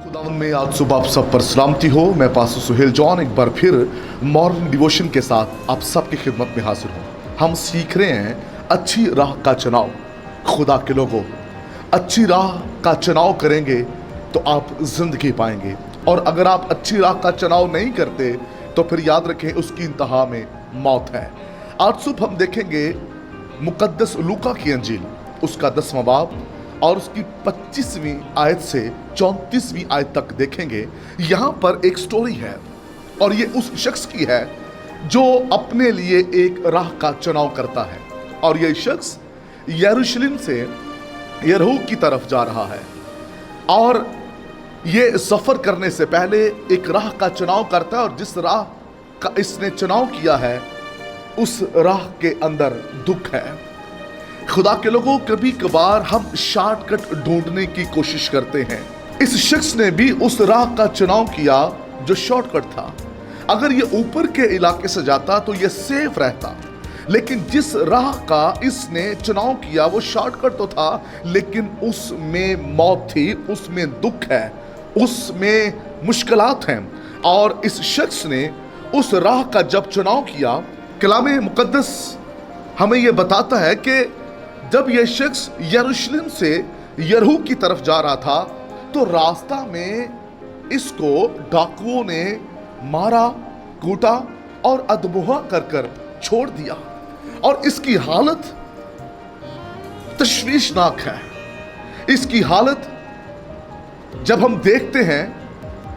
खुदावन में आज सुबह आप सब पर सलामती हो। मैं पास्टर सुहेल जॉन एक बार फिर मॉर्निंग डिवोशन के साथ आप सबकी खिदमत में हाजिर हूँ। हम सीख रहे हैं अच्छी राह का चुनाव। खुदा के लोगों, अच्छी राह का चुनाव करेंगे तो आप जिंदगी पाएंगे, और अगर आप अच्छी राह का चुनाव नहीं करते तो फिर याद रखें उसकी इंतहा में मौत है। आज सुबह हम देखेंगे मुकद्दस लूका की अंजील, उसका 10वां बाब और उसकी 25वीं आयत से 34वीं आयत तक देखेंगे। यहाँ पर एक स्टोरी है और ये उस शख्स की है जो अपने लिए एक राह का चुनाव करता है, और ये शख्स यरूशलेम से यरीहो की तरफ जा रहा है, और ये सफर करने से पहले एक राह का चुनाव करता है, और जिस राह का इसने चुनाव किया है उस राह के अंदर दुख है। खुदा के लोगों, कभी कभार हम शॉर्टकट ढूंढने की कोशिश करते हैं। इस शख्स ने भी उस राह का चुनाव किया जो शॉर्टकट था। अगर ये ऊपर के इलाके से जाता तो ये सेफ रहता, लेकिन जिस राह का इसने चुनाव किया वो शॉर्टकट तो था, लेकिन उसमें मौत थी, उसमें दुख है, उसमें मुश्किलात हैं। और इस शख्स ने उस राह का जब चुनाव किया, कलामे मुकद्दस हमें यह बताता है कि जब यह शख्स यरूशलेम से यरीहो की तरफ जा रहा था तो रास्ता में इसको डाकुओं ने मारा, कूटा और अधमुआ कर कर छोड़ दिया, और इसकी हालत तशवीशनाक है। इसकी हालत जब हम देखते हैं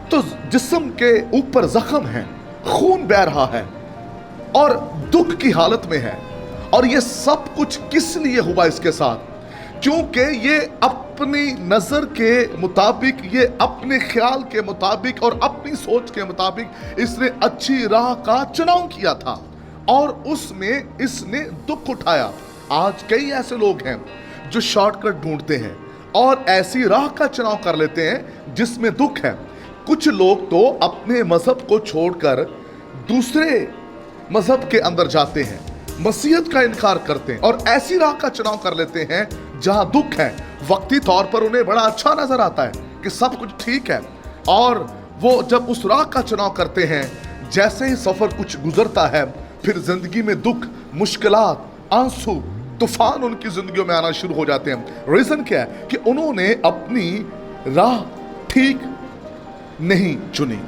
तो जिस्म के ऊपर जख्म है, खून बह रहा है और दुख की हालत में है। और ये सब कुछ किस लिए हुआ इसके साथ? क्योंकि ये अपनी नजर के मुताबिक, ये अपने ख्याल के मुताबिक और अपनी सोच के मुताबिक इसने अच्छी राह का चुनाव किया था, और उसमें इसने दुख उठाया। आज कई ऐसे लोग हैं जो शॉर्टकट ढूंढते हैं और ऐसी राह का चुनाव कर लेते हैं जिसमें दुख है। कुछ लोग तो अपने मजहब को छोड़कर दूसरे मजहब के अंदर जाते हैं, मसीहत का इनकार करते हैं और ऐसी राह का चुनाव कर लेते हैं जहां दुख है। वक्ती तौर पर उन्हें बड़ा अच्छा नजर आता है कि सब कुछ ठीक है, और वो जब उस राह का चुनाव करते हैं, जैसे ही सफर कुछ गुजरता है फिर जिंदगी में दुख, मुश्किलात, आंसू, तूफान उनकी जिंदगियों में आना शुरू हो जाते हैं। रीजन क्या है कि उन्होंने अपनी राह ठीक नहीं चुनी,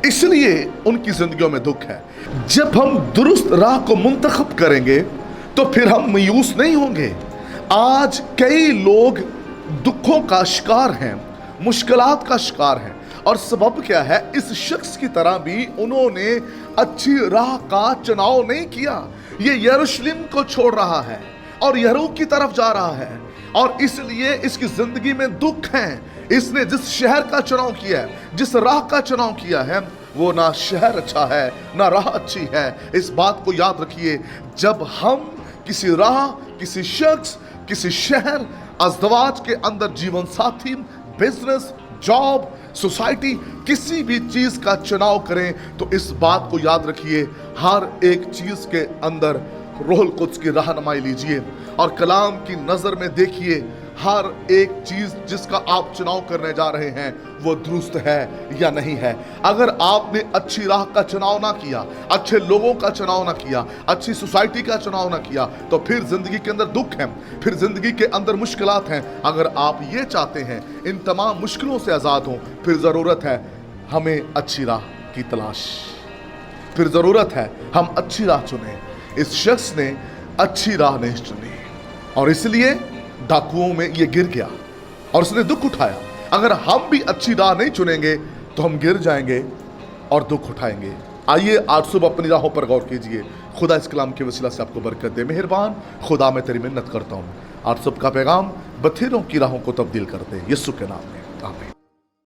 इसलिए उनकी जिंदगियों में दुख है। जब हम दुरुस्त राह को मुंतखब करेंगे तो फिर हम मायूस नहीं होंगे। आज कई लोग दुखों का शिकार हैं, मुश्किलात का शिकार हैं, और सबब क्या है? इस शख्स की तरह भी उन्होंने अच्छी राह का चुनाव नहीं किया। ये यरूशलेम को छोड़ रहा है और यरीहो की तरफ जा रहा है, और इसलिए इसकी जिंदगी में दुख है। इसने जिस शहर का चुनाव किया है, जिस राह का चुनाव किया है, वो ना शहर अच्छा है ना राह अच्छी है। इस बात को याद रखिए, जब हम किसी राह, किसी शख्स, किसी शहर, अज़दवाज के अंदर जीवन साथी, बिजनेस, जॉब, सोसाइटी, किसी भी चीज का चुनाव करें तो इस बात को याद रखिए, हर एक चीज के अंदर रूहुल कुद्स की रहनुमाई लीजिए और कलाम की नजर में देखिए हर एक चीज जिसका आप चुनाव करने जा रहे हैं वो दुरुस्त है या नहीं है। अगर आपने अच्छी राह का चुनाव ना किया, अच्छे लोगों का चुनाव ना किया, अच्छी सोसाइटी का चुनाव ना किया, तो फिर जिंदगी के अंदर दुख है, फिर जिंदगी के अंदर मुश्किलात हैं। अगर आप ये चाहते हैं इन तमाम मुश्किलों से आजाद हों, फिर जरूरत है हमें अच्छी राह की तलाश, फिर जरूरत है हम अच्छी राह चुनें। इस शख्स ने अच्छी राह नहीं चुनी और इसलिए डाकुओं में ये गिर गया और उसने दुख उठाया। अगर हम भी अच्छी राह नहीं चुनेंगे तो हम गिर जाएंगे और दुख उठाएंगे। आइए आज सुबह अपनी राहों पर गौर कीजिए। खुदा इस कलाम के वसीला से आपको बरकत दे। मेहरबान खुदा, मैं तेरी मिन्नत करता हूँ, आज सबका पैगाम बथेरों की राहों को तब्दील कर दे, यीशु के नाम में।